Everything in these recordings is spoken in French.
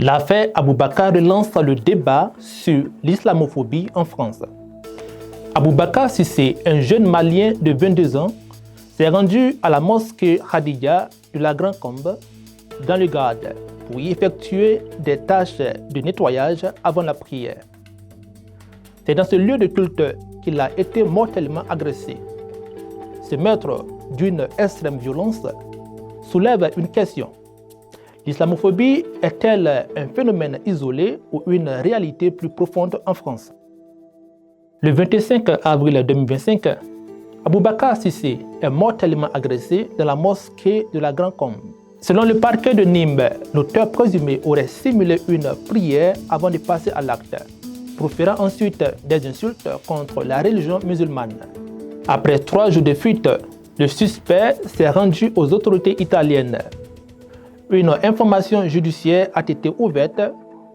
L'affaire Aboubacar relance le débat sur l'islamophobie en France. Aboubacar Cissé, un jeune Malien de 22 ans, s'est rendu à la mosquée Khadija de la Grande Combe, dans le Gard, pour y effectuer des tâches de nettoyage avant la prière. C'est dans ce lieu de culte qu'il a été mortellement agressé. Ce meurtre d'une extrême violence soulève une question. L'islamophobie est-elle un phénomène isolé ou une réalité plus profonde en France? Le 25 avril 2025, Aboubacar Cissé est mortellement agressé dans la mosquée de la Grande Combe. Selon le parquet de Nîmes, l'auteur présumé aurait simulé une prière avant de passer à l'acte, proférant ensuite des insultes contre la religion musulmane. Après 3 jours de fuite, le suspect s'est rendu aux autorités italiennes. Une information judiciaire a été ouverte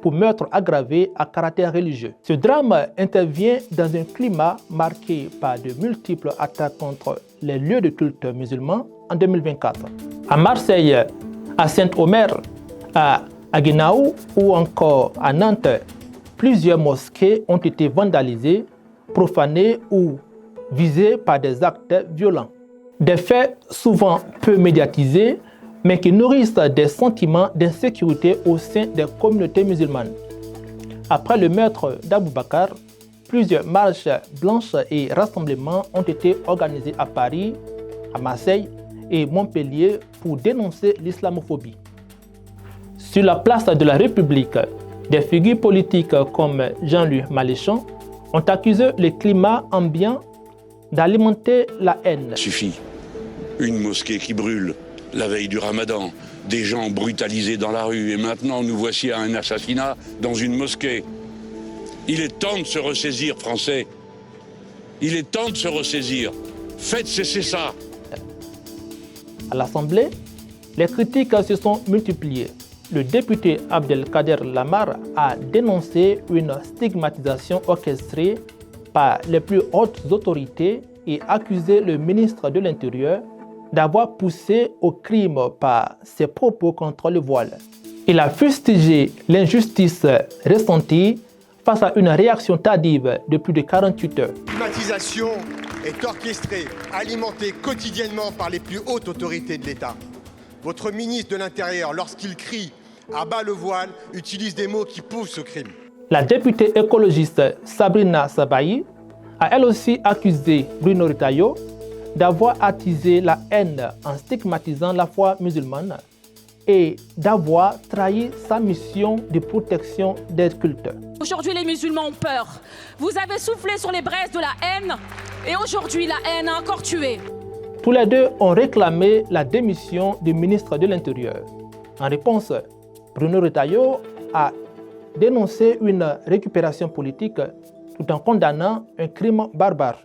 pour meurtre aggravé à caractère religieux. Ce drame intervient dans un climat marqué par de multiples attaques contre les lieux de culte musulmans en 2024. À Marseille, à Saint-Omer, à Guinaou ou encore à Nantes, plusieurs mosquées ont été vandalisées, profanées ou visées par des actes violents. Des faits souvent peu médiatisés, mais qui nourrissent des sentiments d'insécurité au sein des communautés musulmanes. Après le meurtre d'Aboubacar, plusieurs marches blanches et rassemblements ont été organisés à Paris, à Marseille et Montpellier pour dénoncer l'islamophobie. Sur la place de la République, des figures politiques comme Jean-Louis Mélenchon ont accusé le climat ambiant d'alimenter la haine. Il suffit. Une mosquée qui brûle la veille du Ramadan, des gens brutalisés dans la rue, et maintenant nous voici à un assassinat dans une mosquée. Il est temps de se ressaisir, Français. Il est temps de se ressaisir. Faites cesser ça. À l'Assemblée, les critiques se sont multipliées. Le député Abdelkader Lamar a dénoncé une stigmatisation orchestrée par les plus hautes autorités et accusé le ministre de l'Intérieur d'avoir poussé au crime par ses propos contre le voile. Il a fustigé l'injustice ressentie face à une réaction tardive de plus de 48 heures. La stigmatisation est orchestrée, alimentée quotidiennement par les plus hautes autorités de l'État. Votre ministre de l'Intérieur, lorsqu'il crie « à bas le voile », utilise des mots qui poussent ce crime. La députée écologiste Sabrina Sabahi a elle aussi accusé Bruno Retailleau d'avoir attisé la haine en stigmatisant la foi musulmane et d'avoir trahi sa mission de protection des cultes. Aujourd'hui, les musulmans ont peur. Vous avez soufflé sur les braises de la haine et aujourd'hui, la haine a encore tué. Tous les deux ont réclamé la démission du ministre de l'Intérieur. En réponse, Bruno Retailleau a dénoncé une récupération politique tout en condamnant un crime barbare.